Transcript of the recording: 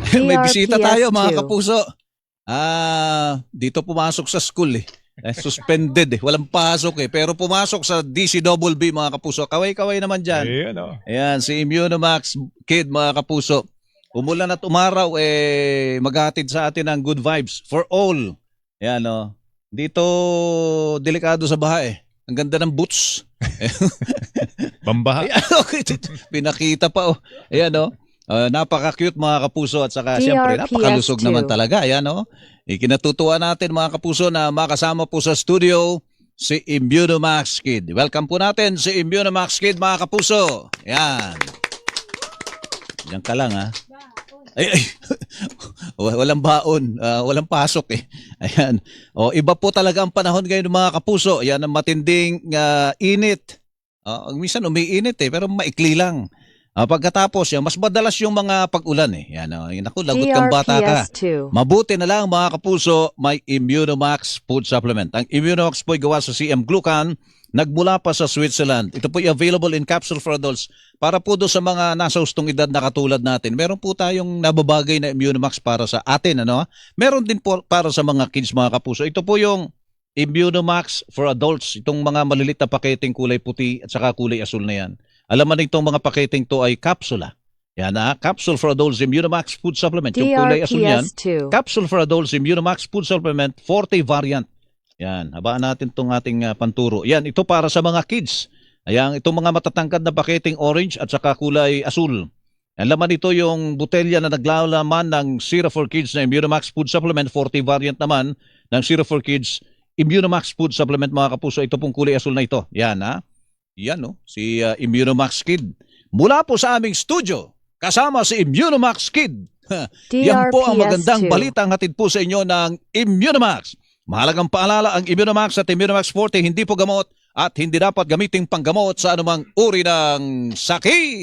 May bisita tayo mga DRPS2. kapuso. Dito pumasok sa school eh. Suspended eh. Walang pasok eh. Pero pumasok sa DCWB mga kapuso. Kaway-kaway naman dyan. Ayan, oh. Ayan, si Immunomax Kid mga kapuso. Umulan at umaraw eh maghatid sa atin ng good vibes for all. Ayan o. Dito delikado sa baha eh. Ang ganda ng boots. Bambaha. Ayan, okay. Pinakita pa oh. Ayan o. Napaka-cute mga kapuso at saka siyempre DRPS2. napakalusog naman talaga. Ayan o. Ikinatutuwa natin mga kapuso na makasama po sa studio si Immunomax Kid. Welcome po natin si Immunomax Kid mga kapuso. Ayan. Diyan ka lang ha. Ay. Walang baon, walang pasok eh. Ayan. O iba po talaga ang panahon ngayon mga kapuso. Ayan ang matinding init. Minsan umiinit eh pero maikli lang. Pagkatapos yan, mas madalas yung mga pag-ulan eh. Yan, naku, lagot kang bata ka. DRPS2. Mabuti na lang mga kapuso, may Immunomax food supplement. Ang Immunomax po ay gawa sa CM Glucan, nagmula pa sa Switzerland. Ito po ay available in capsule for adults para po doon sa mga nasa hustong edad na katulad natin. Meron po tayong nababagay na Immunomax para sa atin. Meron din po para sa mga kids mga kapuso. Ito po yung Immunomax for adults. Itong mga malilit na paketeng kulay puti at saka kulay asul na yan. Alam mo na itong mga paketeng to ay kapsula. Yan capsule for adults Immunomax food supplement. Yung kulay asul yan. DRPS2. Capsule for adults Immunomax food supplement 40 variant. Yan, habaan natin itong ating panturo. Yan, ito para sa mga kids. Ayan, itong mga matatangkad na paketeng orange at saka kulay asul. Ang laman ito yung botelya na naglalaman ng Syrup for Kids na Immunomax food supplement. 40 variant naman ng Syrup for Kids Immunomax food supplement mga kapuso. Ito pong kulay asul na ito. Yan Yan si Immunomax Kid. Mula po sa aming studio, kasama si Immunomax Kid. Yan po ang magandang DRPS2. balitang hatid po sa inyo ng Immunomax. Mahalagang paalala, ang Immunomax at Immunomax Forte hindi po gamot at hindi dapat gamiting panggamot sa anumang uri ng sakit.